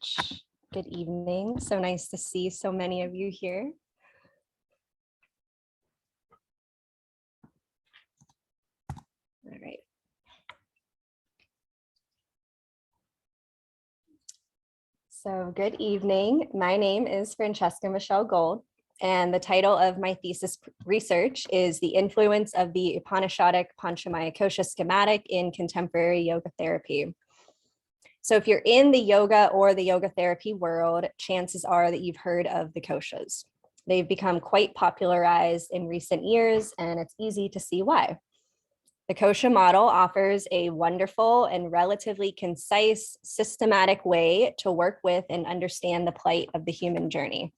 much. Good evening. So nice to see so many of you here. All right. So good evening. My name is Francesca Michelle Gold, and the title of my thesis research is The Influence of the Upanishadic Panchamayakosha Schematic in Contemporary Yoga Therapy. So if you're in the yoga or the yoga therapy world, chances are that you've heard of the koshas. They've become quite popularized in recent years, and it's easy to see why. The kosha model offers a wonderful and relatively concise, systematic way to work with and understand the plight of the human journey.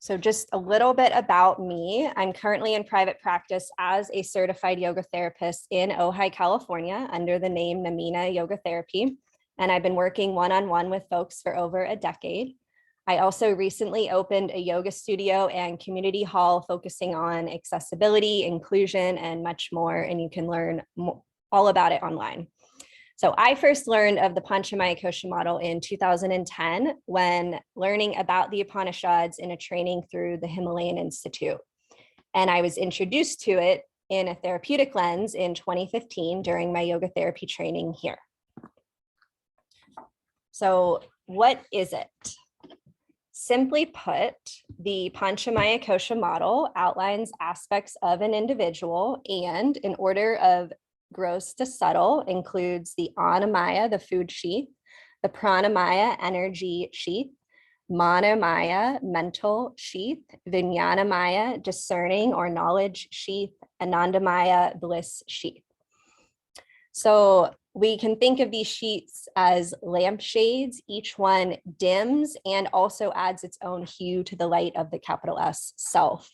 So just a little bit about me. I'm currently in private practice as a certified yoga therapist in Ojai, California, under the name Namina Yoga Therapy. And I've been working one-on-one with folks for over a decade. I also recently opened a yoga studio and community hall focusing on accessibility, inclusion, and much more. And you can learn all about it online. So I first learned of the Panchamayakosha model in 2010 when learning about the Upanishads in a training through the Himalayan Institute. And I was introduced to it in a therapeutic lens in 2015 during my yoga therapy training here. So what is it? Simply put, the Panchamayakosha model outlines aspects of an individual and, in order of gross to subtle, includes the annamaya, the food sheath, the pranamaya, energy sheath, manomaya, mental sheath, vinyanamaya, discerning or knowledge sheath, anandamaya, bliss sheath. So we can think of these sheaths as lampshades. Each one dims and also adds its own hue to the light of the capital S self.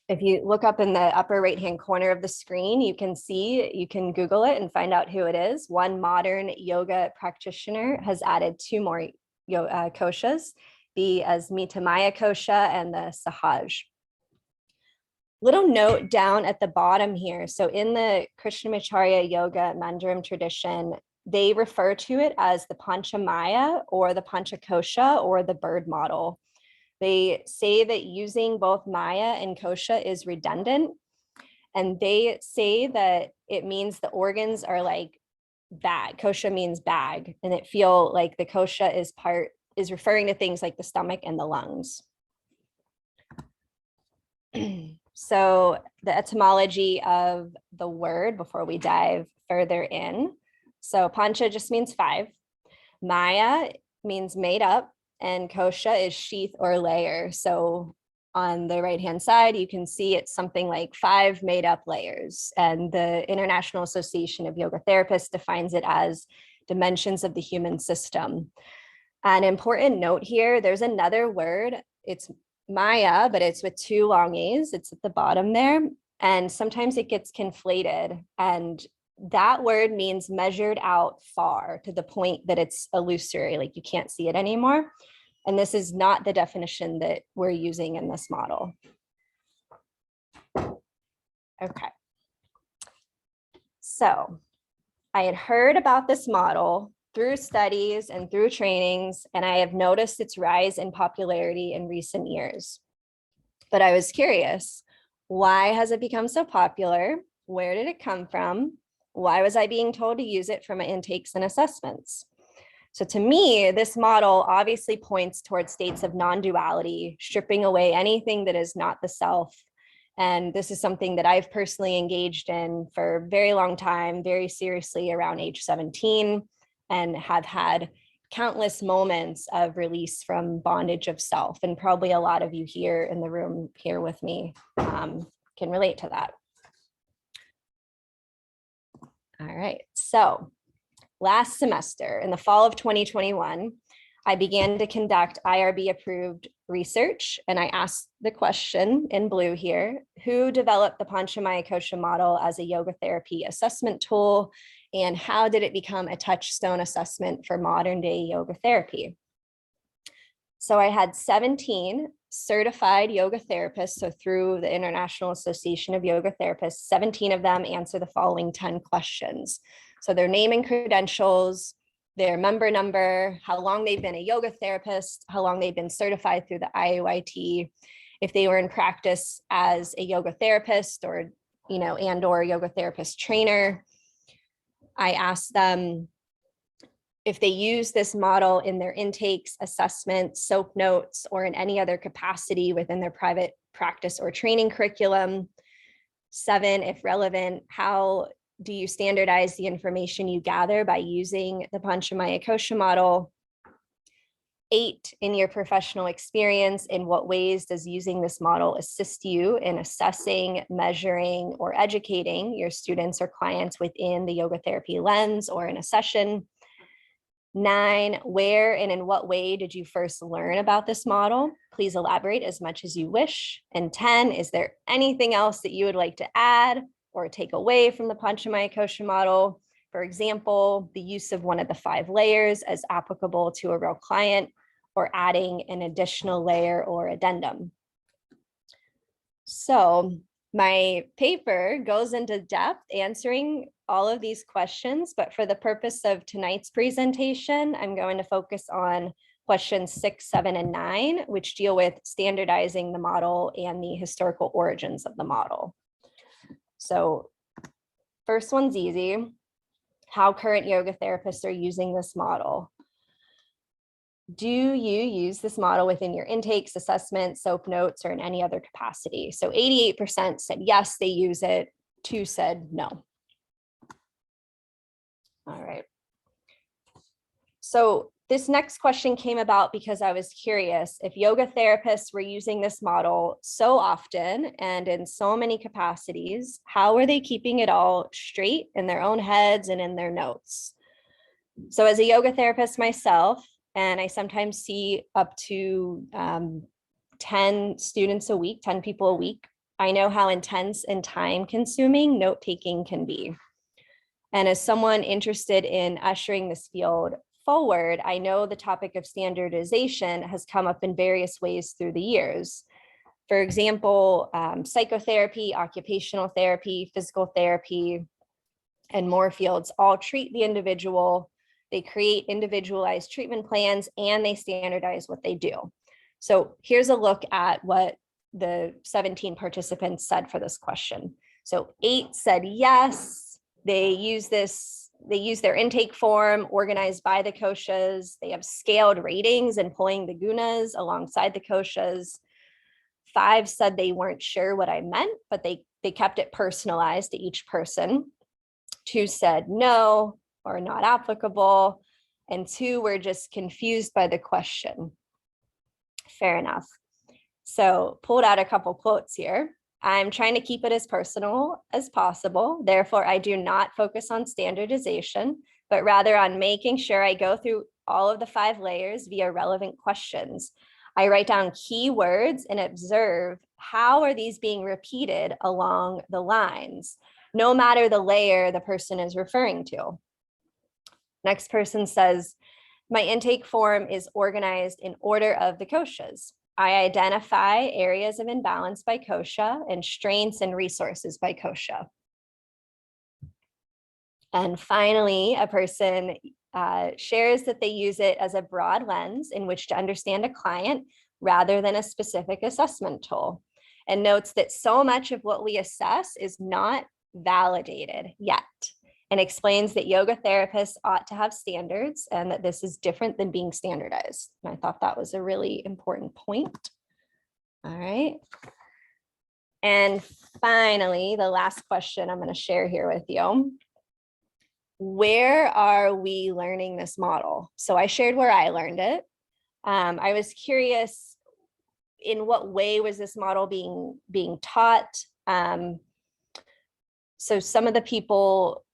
If you look up in the upper right-hand corner of the screen, you can see, you can Google it and find out who it is. One modern yoga practitioner has added two more koshas, the Asmitamayakosha and the Sahaj. Little note down at the bottom here. So in the Krishnamacharya yoga Mandaram tradition, they refer to it as the Panchamaya or the Panchakosha or the bird model. They say that using both Maya and Kosha is redundant, and they say that it means the organs are like bag. Kosha means bag, and it feel like the Kosha is referring to things like the stomach and the lungs. So the etymology of the word before we dive further in. So Pancha just means 5. Maya means made up. And kosha is sheath or layer. So on the right-hand side, you can see it's something like 5 made up layers. And the International Association of Yoga Therapists defines it as dimensions of the human system. An important note here, there's another word, it's Maya, but it's with 2 long A's. It's at the bottom there. And sometimes it gets conflated. And that word means measured out far to the point that it's illusory, like you can't see it anymore. And this is not the definition that we're using in this model. Okay. So I had heard about this model through studies and through trainings, and I have noticed its rise in popularity in recent years. But I was curious, why has it become so popular? Where did it come from? Why was I being told to use it for my intakes and assessments? So to me, this model obviously points towards states of non-duality, stripping away anything that is not the self. And this is something that I've personally engaged in for a very long time, very seriously around age 17, and have had countless moments of release from bondage of self. And probably a lot of you here in the room here with me can relate to that. All right, so last semester in the fall of 2021, I began to conduct IRB approved research, and I asked the question in blue here, who developed the Panchamayakosha model as a yoga therapy assessment tool, and how did it become a touchstone assessment for modern day yoga therapy? So I had 17 certified yoga therapists, so through the International Association of Yoga Therapists, 17 of them answer the following 10 questions. So their name and credentials, their member number, how long they've been a yoga therapist, how long they've been certified through the IOIT, if they were in practice as a yoga therapist or, and or yoga therapist trainer. I asked them if they use this model in their intakes, assessments, SOAP notes, or in any other capacity within their private practice or training curriculum. 7, if relevant, how do you standardize the information you gather by using the Panchamayakosha model? 8, in your professional experience, in what ways does using this model assist you in assessing, measuring, or educating your students or clients within the yoga therapy lens or in a session? 9, where and in what way did you first learn about this model? Please elaborate as much as you wish. And 10, is there anything else that you would like to add or take away from the Panchamayakosha model? For example, the use of one of the 5 layers as applicable to a real client, or adding an additional layer or addendum. So my paper goes into depth answering all of these questions, but for the purpose of tonight's presentation, I'm going to focus on questions 6, 7, and 9, which deal with standardizing the model and the historical origins of the model. So first one's easy. How current yoga therapists are using this model. Do you use this model within your intakes, assessments, SOAP notes, or in any other capacity? So 88% said yes, they use it. 2 said no. All right. So this next question came about because I was curious if yoga therapists were using this model so often and in so many capacities, how are they keeping it all straight in their own heads and in their notes? So as a yoga therapist myself, and I sometimes see up to 10 students a week, 10 people a week, I know how intense and time consuming note-taking can be. And as someone interested in ushering this field forward, I know the topic of standardization has come up in various ways through the years. For example, psychotherapy, occupational therapy, physical therapy, and more fields all treat the individual. They create individualized treatment plans and they standardize what they do. So here's a look at what the 17 participants said for this question. So 8 said yes, they use their intake form organized by the koshas. They have scaled ratings and pulling the gunas alongside the koshas. 5 said they weren't sure what I meant, but they kept it personalized to each person. 2 said no, or not applicable, and 2 were just confused by the question. Fair enough. So pulled out a couple quotes here. I'm trying to keep it as personal as possible. Therefore, I do not focus on standardization, but rather on making sure I go through all of the 5 layers via relevant questions. I write down keywords and observe how are these being repeated along the lines, no matter the layer the person is referring to. Next person says, my intake form is organized in order of the koshas. I identify areas of imbalance by kosha and strengths and resources by kosha. And finally, a person shares that they use it as a broad lens in which to understand a client rather than a specific assessment tool, and notes that so much of what we assess is not validated yet, and explains that yoga therapists ought to have standards and that this is different than being standardized. And I thought that was a really important point. All right. And finally, the last question I'm going to share here with you. Where are we learning this model? So I shared where I learned it. I was curious, in what way was this model being taught? So some of the people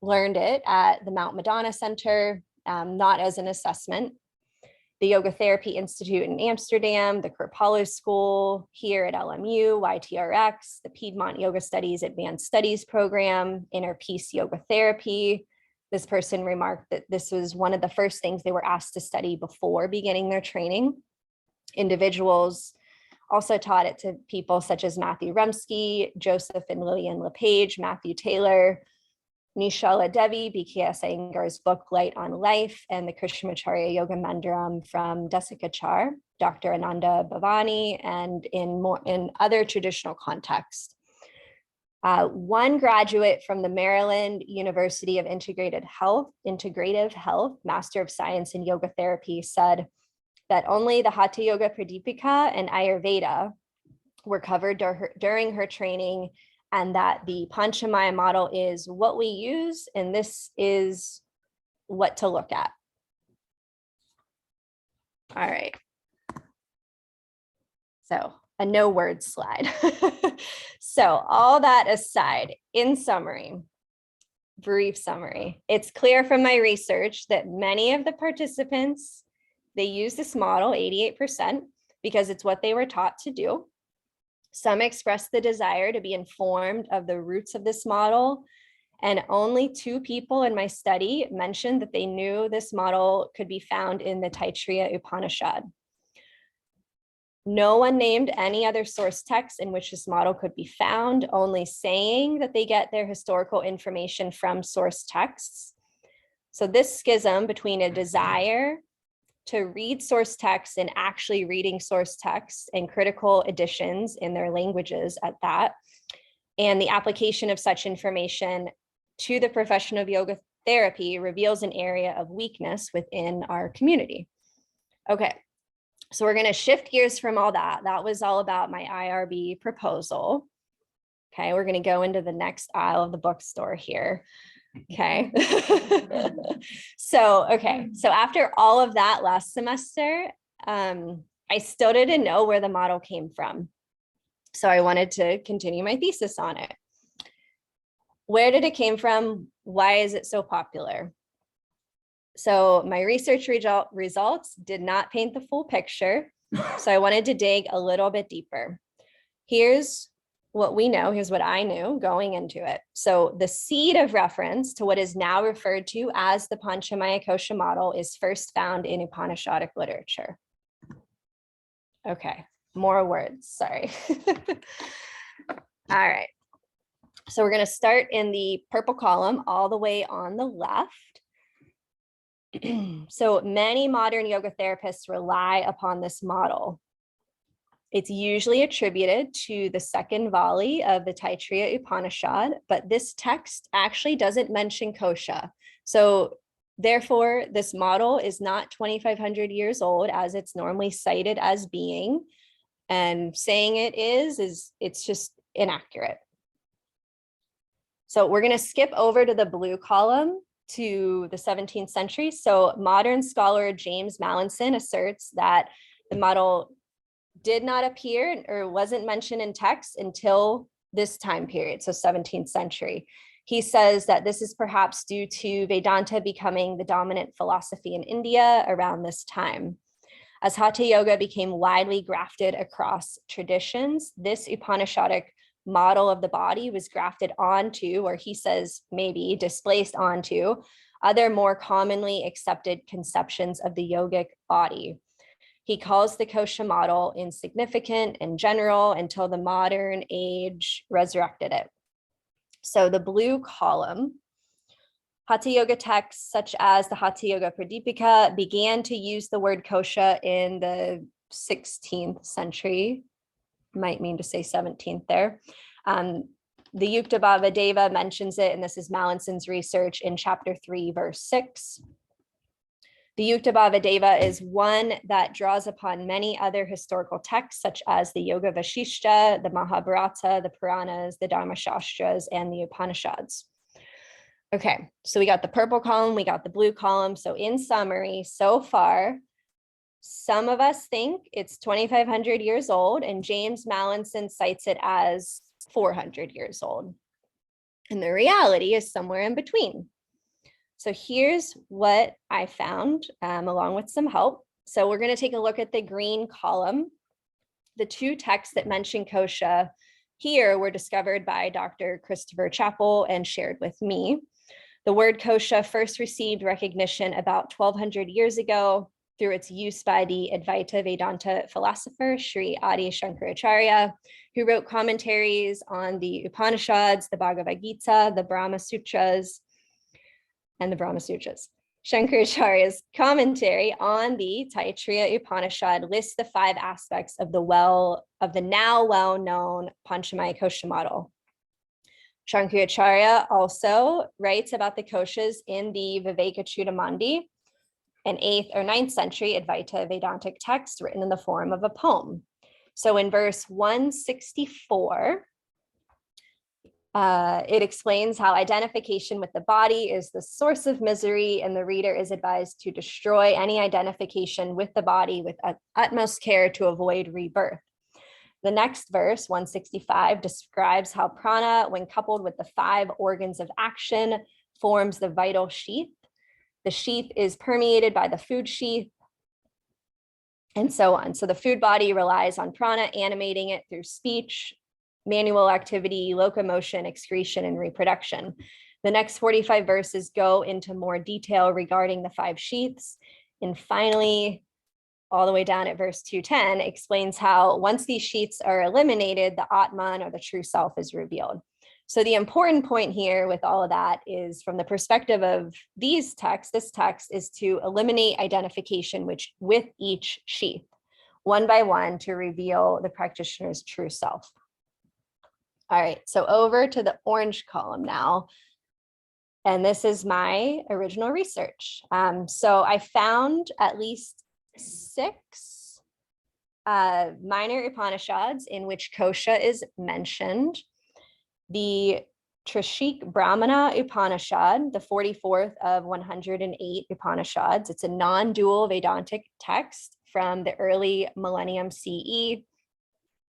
learned it at the Mount Madonna Center, not as an assessment. The Yoga Therapy Institute in Amsterdam, the Kripalu School here at LMU, YTRX, the Piedmont Yoga Studies Advanced Studies Program, Inner Peace Yoga Therapy. This person remarked that this was one of the first things they were asked to study before beginning their training. Individuals also taught it to people such as Matthew Rumsky, Joseph and Lillian LePage, Matthew Taylor, Nishala Devi, B.K.S. Iyengar's book Light on Life, and the Krishnamacharya Yoga Mandiram from Desikachar, Dr. Ananda Bhavani, and in other traditional contexts. One graduate from the Maryland University of Integrative Health, Master of Science in Yoga Therapy, said that only the Hatha Yoga Pradipika and Ayurveda were covered during her training, and that the Panchamaya model is what we use, and this is what to look at. All right. So a no word slide. So all that aside, in summary, brief summary, it's clear from my research that many of the participants, they use this model, 88%, because it's what they were taught to do. Some expressed the desire to be informed of the roots of this model, and only 2 people in my study mentioned that they knew this model could be found in the Taittiriya Upanishad. No one named any other source text in which this model could be found, only saying that they get their historical information from source texts. So this schism between a desire to read source texts and actually reading source texts and critical editions in their languages at that, and the application of such information to the profession of yoga therapy reveals an area of weakness within our community. Okay, so we're going to shift gears from all that. That was all about my IRB proposal. Okay, we're going to go into the next aisle of the bookstore here. Okay. So after all of that last semester, I still didn't know where the model came from. So I wanted to continue my thesis on it. Where did it came from? Why is it so popular? So my research results did not paint the full picture. So I wanted to dig a little bit deeper. Here's what we know, here's what I knew going into it. So the seed of reference to what is now referred to as the Panchamayakosha model is first found in Upanishadic literature. Okay, more words, sorry. All right, so we're gonna start in the purple column all the way on the left. So many modern yoga therapists rely upon this model. It's usually attributed to the second volley of the Taittiriya Upanishad, but this text actually doesn't mention kosha. So therefore, this model is not 2,500 years old as it's normally cited as being, and saying it is it's just inaccurate. So we're going to skip over to the blue column to the 17th century. So modern scholar James Mallinson asserts that the model did not appear or wasn't mentioned in text until this time period, so 17th century. He says that this is perhaps due to Vedanta becoming the dominant philosophy in India around this time. As Hatha Yoga became widely grafted across traditions, this Upanishadic model of the body was grafted onto, or he says maybe displaced onto, other more commonly accepted conceptions of the yogic body. He calls the kosha model insignificant and general until the modern age resurrected it. So the blue column, Hatha Yoga texts such as the Hatha Yoga Pradipika began to use the word kosha in the 16th century, might mean to say 17th there. The Yuktabhava Deva mentions it, and this is Mallinson's research in chapter 3, verse 6. The Yuktabhava Deva is one that draws upon many other historical texts, such as the Yoga Vashishta, the Mahabharata, the Puranas, the Dharmashastras, and the Upanishads. Okay, so we got the purple column, we got the blue column. So in summary, so far, some of us think it's 2,500 years old, and James Mallinson cites it as 400 years old. And the reality is somewhere in between. So here's what I found, along with some help. So we're going to take a look at the green column. The 2 texts that mention kosha here were discovered by Dr. Christopher Chappell and shared with me. The word kosha first received recognition about 1,200 years ago through its use by the Advaita Vedanta philosopher Sri Adi Shankaracharya, who wrote commentaries on the Upanishads, the Bhagavad Gita, the Brahma Sutras, and the Brahma Sutras. Shankaracharya's commentary on the Taittiriya Upanishad lists the 5 aspects of the now well-known Panchamayakosha model. Shankaracharya also writes about the koshas in the Vivekachudamani, an 8th or 9th century Advaita Vedantic text written in the form of a poem. So in verse 164, it explains how identification with the body is the source of misery, and the reader is advised to destroy any identification with the body with utmost care to avoid rebirth. The next verse, 165, describes how prana, when coupled with the 5 organs of action, forms the vital sheath. The sheath is permeated by the food sheath, and so on. So the food body relies on prana, animating it through speech, manual activity, locomotion, excretion, and reproduction. The next 45 verses go into more detail regarding the 5 sheaths. And finally, all the way down at verse 210, explains how once these sheaths are eliminated, the Atman, or the true self, is revealed. So the important point here with all of that is, from the perspective of these texts, this text is to eliminate identification with each sheath, one by one, to reveal the practitioner's true self. All right, so over to the orange column now. And this is my original research. So I found at least 6 minor Upanishads in which kosha is mentioned. The Trishik Brahmana Upanishad, the 44th of 108 Upanishads. It's a non-dual Vedantic text from the early millennium CE.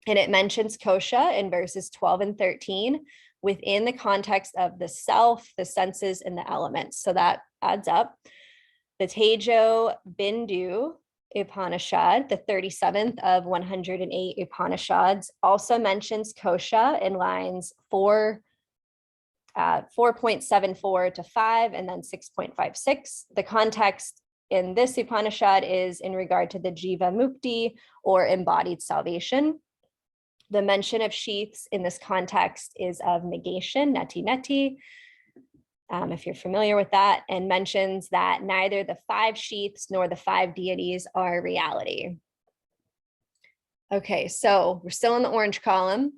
And it mentions kosha in verses 12 and 13 within the context of the self, the senses, and the elements. So that adds up. The Tejo Bindu Upanishad, the 37th of 108 Upanishads, also mentions kosha in lines 4.74 to 5 and then 6.56. The context in this Upanishad is in regard to the Jiva Mukti, or embodied salvation. The mention of sheaths in this context is of negation, neti neti, if you're familiar with that, and mentions that neither the 5 sheaths nor the 5 deities are reality. Okay, so we're still in the orange column.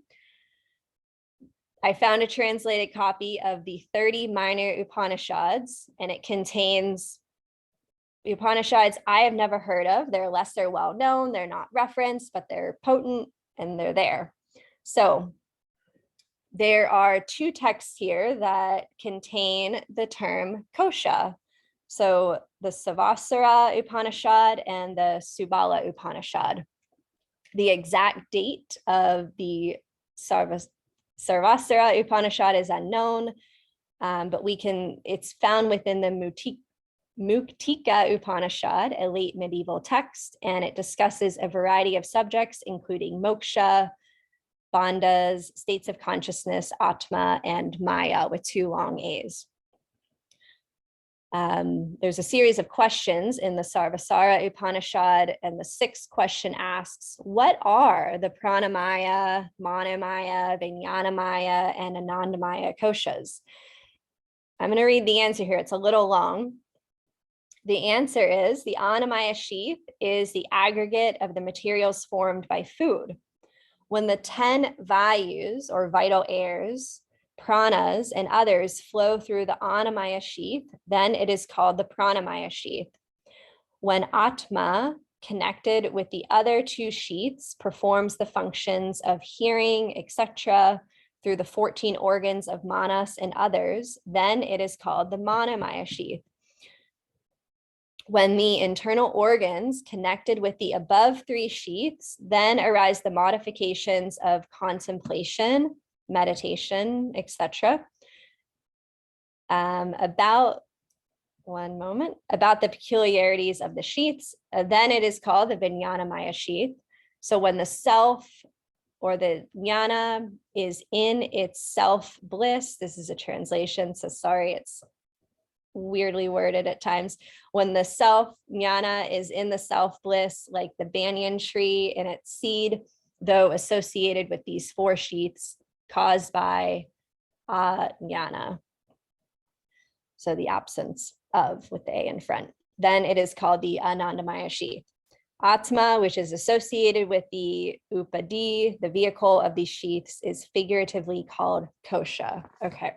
I found a translated copy of the 30 minor Upanishads, and it contains Upanishads I have never heard of. They're lesser well known, they're not referenced, but they're potent and they're there. So there are 2 texts here that contain the term kosha. So the Savasara Upanishad and the Subala Upanishad. The exact date of the Sarvasara Upanishad is unknown, but it's found within the Muktika Upanishad, a late medieval text, and it discusses a variety of subjects, including moksha, bandhas, states of consciousness, atma, and maya, with 2 long A's. There's a series of questions in the Sarvasara Upanishad, and the 6th question asks, what are the pranamaya, manomaya, vinyanamaya, and anandamaya koshas? I'm going to read the answer here. It's a little long. The answer is the Annamaya sheath is the aggregate of the materials formed by food. When the 10 vayus, or vital airs, pranas, and others flow through the Annamaya sheath, then it is called the Pranamaya sheath. When Atma, connected with the other 2 sheaths, performs the functions of hearing, etc., through the 14 organs of manas and others, then it is called the Manomaya sheath. When the internal organs connected with the above 3 sheaths, then arise the modifications of contemplation, meditation, etc. About the peculiarities of the sheaths, then it is called the Vinyanamaya sheath. So when the self, or the jnana, is in its self bliss, this is a translation, so sorry, it's weirdly worded at times. When the self, jnana, is in the self bliss, like the banyan tree in its seed, though associated with these four sheaths caused by jnana. So the absence of with the A in front. Then it is called the Anandamaya sheath. Atma, which is associated with the Upadi, the vehicle of these sheaths, is figuratively called kosha. Okay,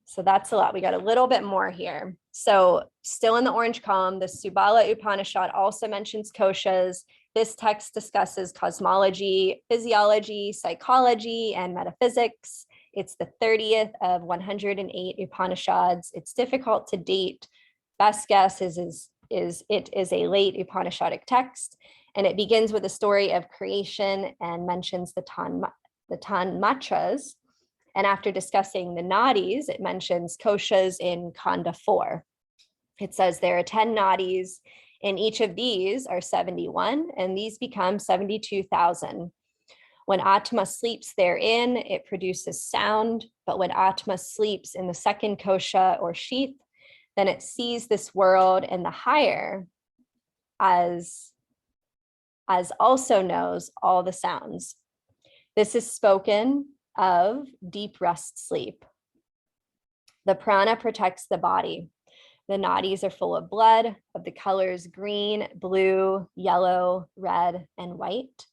so that's a lot. We got a little bit more here. So still in the orange column, the Subala Upanishad also mentions koshas. This text discusses cosmology, physiology, psychology, and metaphysics. It's the 30th of 108 Upanishads. It's difficult to date. Best guess is it is a late Upanishadic text, and it begins with a story of creation and mentions the tanmatras. And after discussing the nadis, it mentions koshas in Kanda 4. It says there are 10 nadis, and each of these are 71, and these become 72,000. When Atma sleeps therein, it produces sound, but when Atma sleeps in the second kosha or sheath, then it sees this world and the higher as also knows all the sounds. This is spoken of deep rest sleep. The prana protects the body. The nadis are full of blood of the colors green, blue, yellow, red, and white.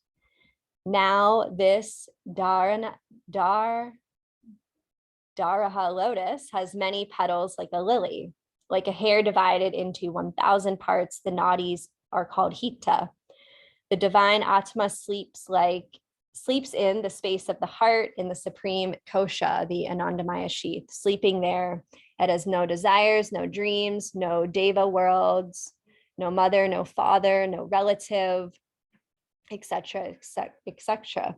Now this Daraha lotus has many petals like a lily. Like a hair divided into 1,000 parts, the nadis are called hita. The divine Atma sleeps in the space of the heart in the supreme kosha, the Anandamaya sheath. Sleeping there, it has no desires, no dreams, no deva worlds, no mother, no father, no relative, etc., etc.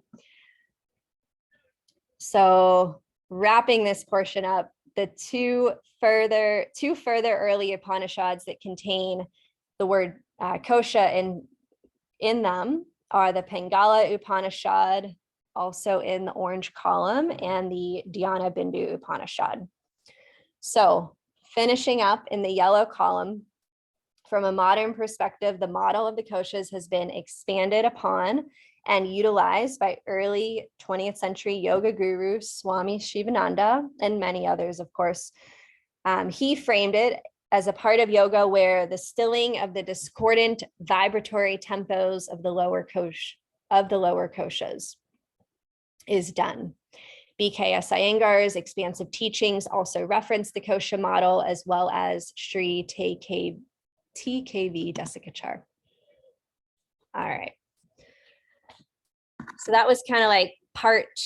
So wrapping this portion up, the two further early Upanishads that contain the word kosha in them are the Pingala Upanishad, also in the orange column, and the Dhyana Bindu Upanishad. So finishing up in the yellow column, from a modern perspective, the model of the koshas has been expanded upon and utilized by early 20th century yoga guru Swami Shivananda and many others, of course. He framed it as a part of yoga where the stilling of the discordant vibratory tempos of the lower koshas is done. B.K.S. Iyengar's expansive teachings also reference the kosha model, as well as Sri TKV Desikachar. All right. So that was kind of like part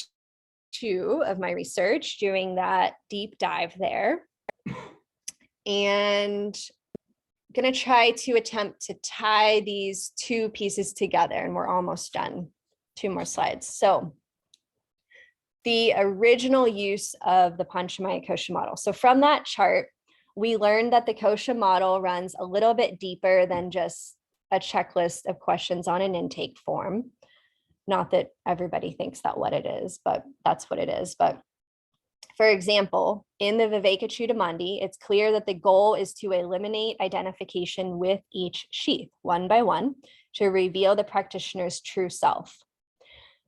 2 of my research, doing that deep dive there. And I'm going to try to attempt to tie these 2 pieces together, and we're almost done. 2 more slides. So the original use of the Panchamayakosha model. So from that chart, we learned that the kosha model runs a little bit deeper than just a checklist of questions on an intake form. Not that everybody thinks that what it is, but that's what it is. But for example, in the Vivekachudamani, it's clear that the goal is to eliminate identification with each sheath one by one to reveal the practitioner's true self.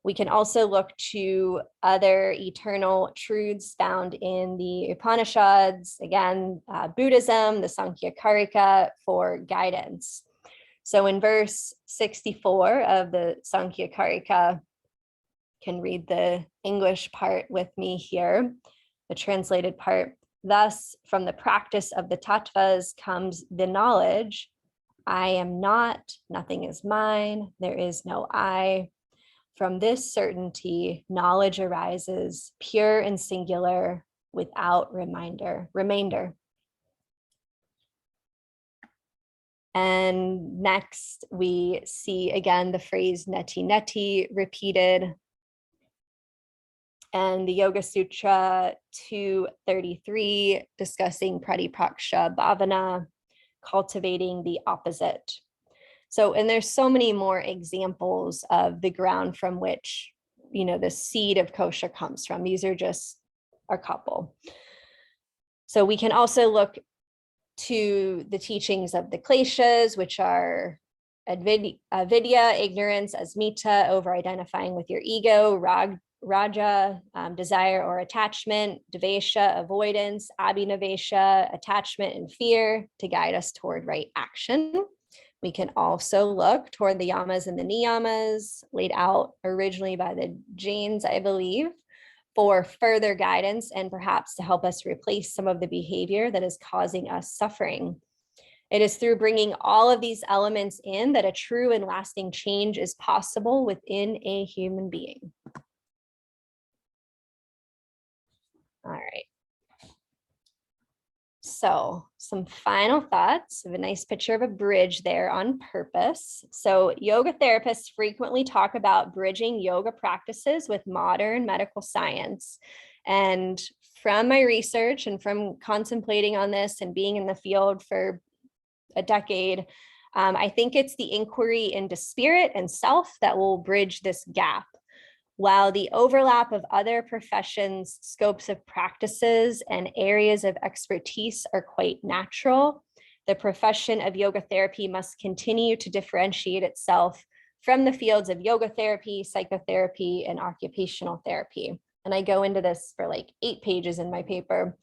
We can also look to other eternal truths found in the Upanishads, again, Buddhism, the Sankhya-karika, for guidance. So in verse 64 of the Sankhya-karika, can read the English part with me here, the translated part. Thus, from the practice of the tattvas comes the knowledge, I am not, nothing is mine, there is no I. From this certainty, knowledge arises, pure and singular, without remainder. And next, we see again the phrase neti neti repeated. And the Yoga Sutra 233, discussing pratipraksha bhavana, cultivating the opposite. So, and there's so many more examples of the ground from which, the seed of kosha comes from. These are just a couple. So we can also look to the teachings of the kleshas, which are avidya, ignorance, asmita, over identifying with your ego, raja, desire or attachment, devesha, avoidance, abhinavesha, attachment and fear, to guide us toward right action. We can also look toward the yamas and the niyamas laid out originally by the Jains, I believe, for further guidance and perhaps to help us replace some of the behavior that is causing us suffering. It is through bringing all of these elements in that a true and lasting change is possible within a human being. All right. So some final thoughts of a nice picture of a bridge there on purpose. So yoga therapists frequently talk about bridging yoga practices with modern medical science. And from my research and from contemplating on this and being in the field for a decade, I think it's the inquiry into spirit and self that will bridge this gap. While the overlap of other professions, scopes of practices, and areas of expertise are quite natural, the profession of yoga therapy must continue to differentiate itself from the fields of yoga therapy, psychotherapy, and occupational therapy. And I go into this for like 8 pages in my paper.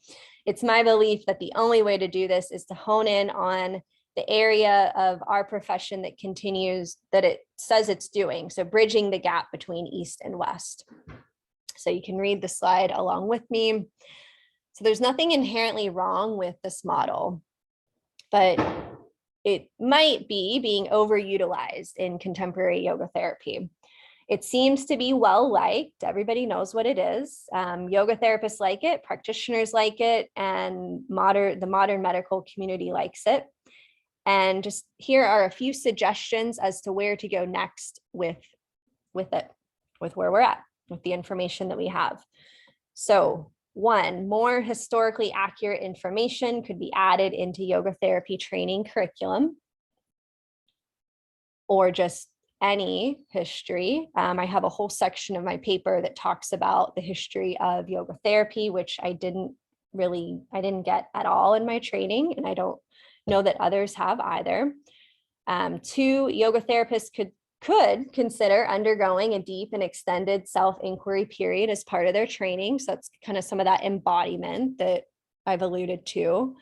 It's my belief that the only way to do this is to hone in on the area of our profession that continues, that it says it's doing. So bridging the gap between East and West. So you can read the slide along with me. So there's nothing inherently wrong with this model, but it might be being overutilized in contemporary yoga therapy. It seems to be well liked. Everybody knows what it is. Yoga therapists like it, practitioners like it, and the modern medical community likes it. And just here are a few suggestions as to where to go next with it, with where we're at, with the information that we have. So 1, more historically accurate information could be added into yoga therapy training curriculum, or just any history. I have a whole section of my paper that talks about the history of yoga therapy, which I didn't get at all in my training, and I don't know that others have either. 2, yoga therapists could consider undergoing a deep and extended self-inquiry period as part of their training. So that's kind of some of that embodiment that I've alluded to.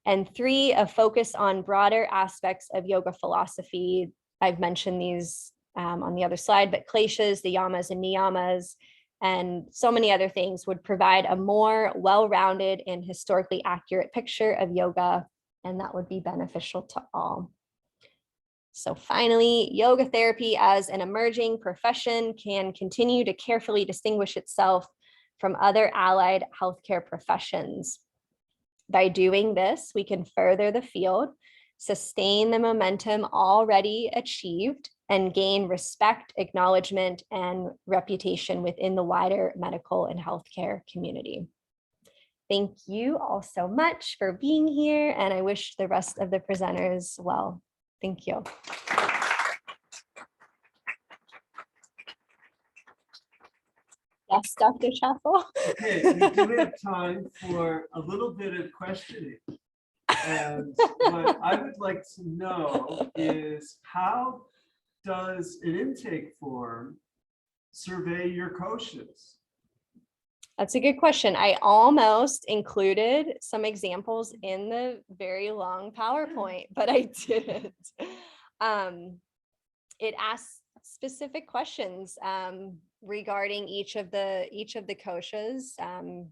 And 3, a focus on broader aspects of yoga philosophy. I've mentioned these on the other slide, but kleshas, the yamas and niyamas, and so many other things would provide a more well-rounded and historically accurate picture of yoga, and that would be beneficial to all. So finally, yoga therapy as an emerging profession can continue to carefully distinguish itself from other allied healthcare professions. By doing this, we can further the field, sustain the momentum already achieved, and gain respect, acknowledgement, and reputation within the wider medical and healthcare community. Thank you all so much for being here, and I wish the rest of the presenters well. Thank you. Yes, Dr. Chappell. Okay, we do have time for a little bit of questioning. And what I would like to know is, how does an intake form survey your koshas? That's a good question. I almost included some examples in the very long PowerPoint, but I didn't. It asks specific questions regarding each of the koshas.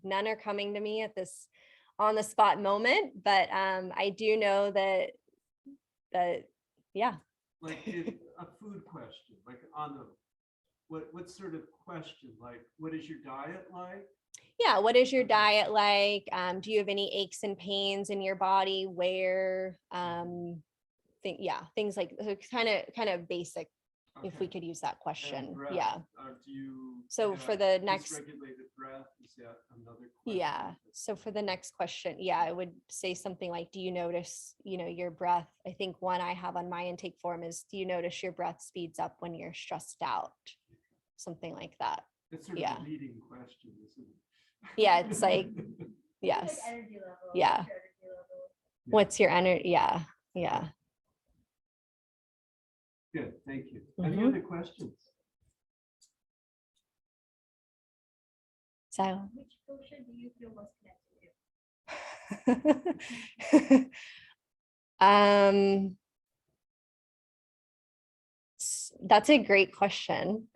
None are coming to me at this on the spot moment, but I do know that yeah. Like a food question, like on the what sort of question, like what is your diet like? Yeah, what is your diet like? Do you have any aches and pains in your body? Where things like kind of basic. Okay. If we could use that question. Yeah. Do you for the next regulated breath, is that another question? Yeah. So for the next question, I would say something like, do you notice, your breath? I think one I have on my intake form is, do you notice your breath speeds up when you're stressed out? Something like that. That's sort of a leading question, isn't it? Yeah, it's like, yes. Like energy level. Yeah. Energy level. What's your energy? Yeah, yeah. Good, thank you. Any Mhm. other questions? So. Which kosha do you feel most connected to? That's a great question.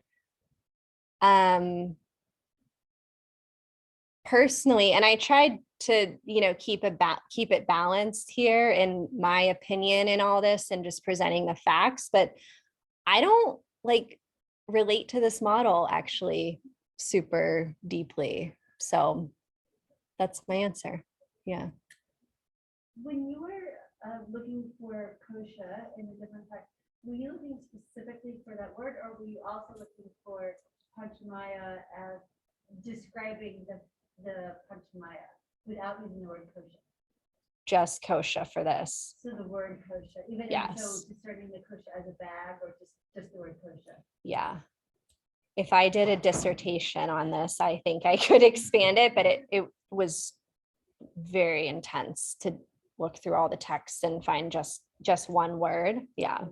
Personally, and I tried to, keep it balanced here in my opinion in all this and just presenting the facts, but I don't relate to this model actually super deeply. So that's my answer. Yeah. When you were looking for kosha in the different texts, were you looking specifically for that word, or were you also looking for Panchamaya as describing the Panchamaya without using the word kosha? Just kosha for this. So the word kosha, even Yes. so discerning the kosha as a bag or just the word kosha. Yeah. If I did a dissertation on this, I think I could expand it, but it was very intense to look through all the texts and find just one word. Yeah.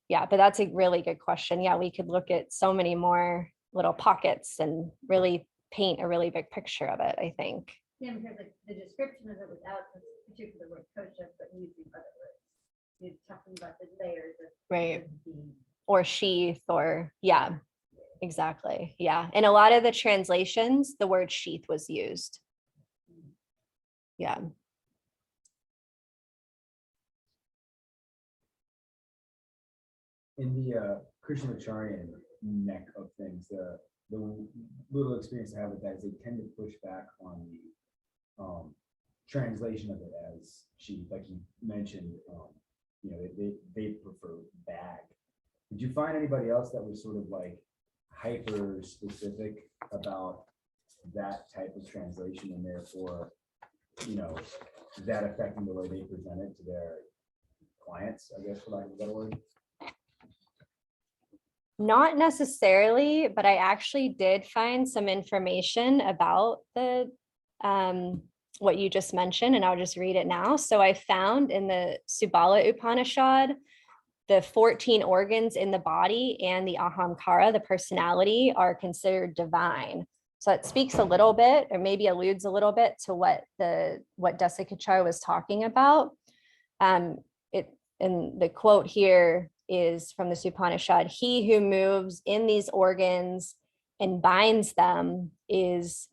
Yeah, but that's a really good question. Yeah, we could look at so many more little pockets and really paint a really big picture of it, I think. Yeah, because the description of it without the particular word kosha, but using other words. You're talking about the layers of Right. the Or sheath, or yeah, exactly. Yeah. In a lot of the translations, the word sheath was used. Yeah. In the Krishnamacharyan neck of things, the little experience I have with that is they tend to push back on the translation of it as sheath, like you mentioned. They prefer bag. Did you find anybody else that was sort of like hyper specific about that type of translation, and therefore, that affecting the way they present it to their clients, I guess, for lack of a better word? Not necessarily, but I actually did find some information about the what you just mentioned, and I'll just read it now. So I found in the Subala Upanishad, the 14 organs in the body and the ahamkara, the personality, are considered divine. So it speaks a little bit, or maybe alludes a little bit to what Desikachar was talking about. And the quote here is from the Upanishad: "He who moves in these organs and binds them is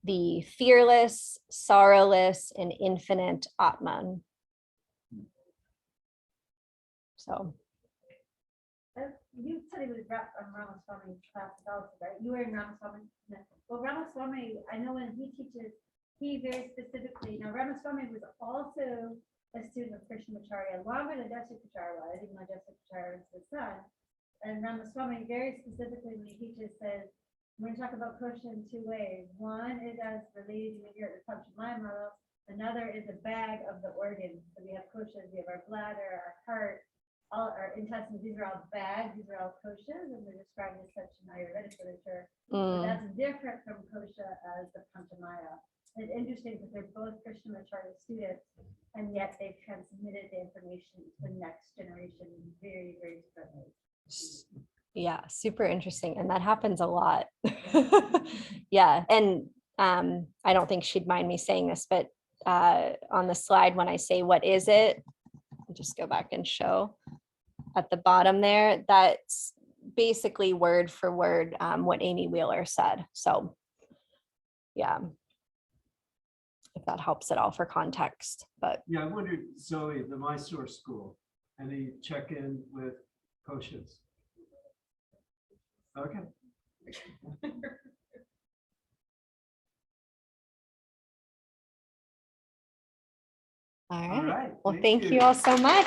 the fearless, sorrowless, and infinite Atman." So. You studied with Ramaswamy class also, right? You were in Ramaswamy. Well, Ramaswamy, I know when he teaches, he very specifically, now Ramaswamy was also a student of Krishnamacharya longer than Desikachar was, even though Desikachar is his son. And Ramaswamy very specifically when he teaches says, we're going to talk about kosha in two ways. One is as related to the Panchamaya model. Another is a bag of the organs. So we have koshas, we have our bladder, our heart, all our intestines. These are all bags, these are all koshas, and they're described as such in Ayurvedic literature. So that's different from kosha as the Panchamaya. It's interesting because they're both Krishnamacharya students, and yet they've transmitted the information to the next generation very, very differently. Yeah, super interesting. And that happens a lot. Yeah. And I don't think she'd mind me saying this, but on the slide, when I say, what is it? I'll just go back and show at the bottom there, that's basically word for word what Amy Wheeler said. So yeah, if that helps at all for context, but. Yeah, I wondered, Zoe, the Mysore school, any check-in with koshas? Okay. All All right. right. Well, thank you all so much.